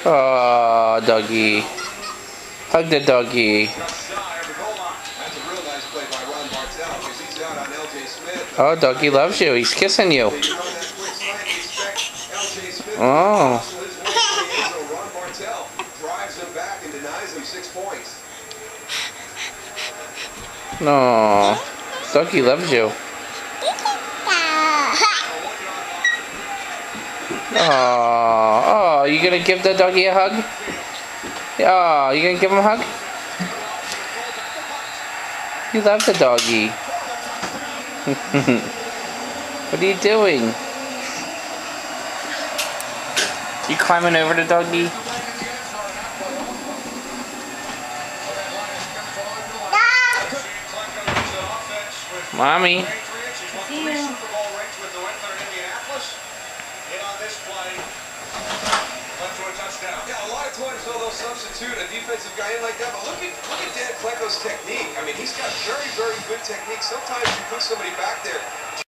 Oh, doggy. Hug the doggy. Oh, doggy loves you. He's kissing you. Oh. No. Doggy loves you. Oh, you gonna give the doggy a hug? Oh, you gonna give him a hug? You love the doggy. What are you doing? You climbing over the doggy? Mommy. Yeah, a lot of times they'll substitute a defensive guy in like that, but look at Dan Pleco's technique. I mean, he's got very, very good technique. Sometimes you put somebody back there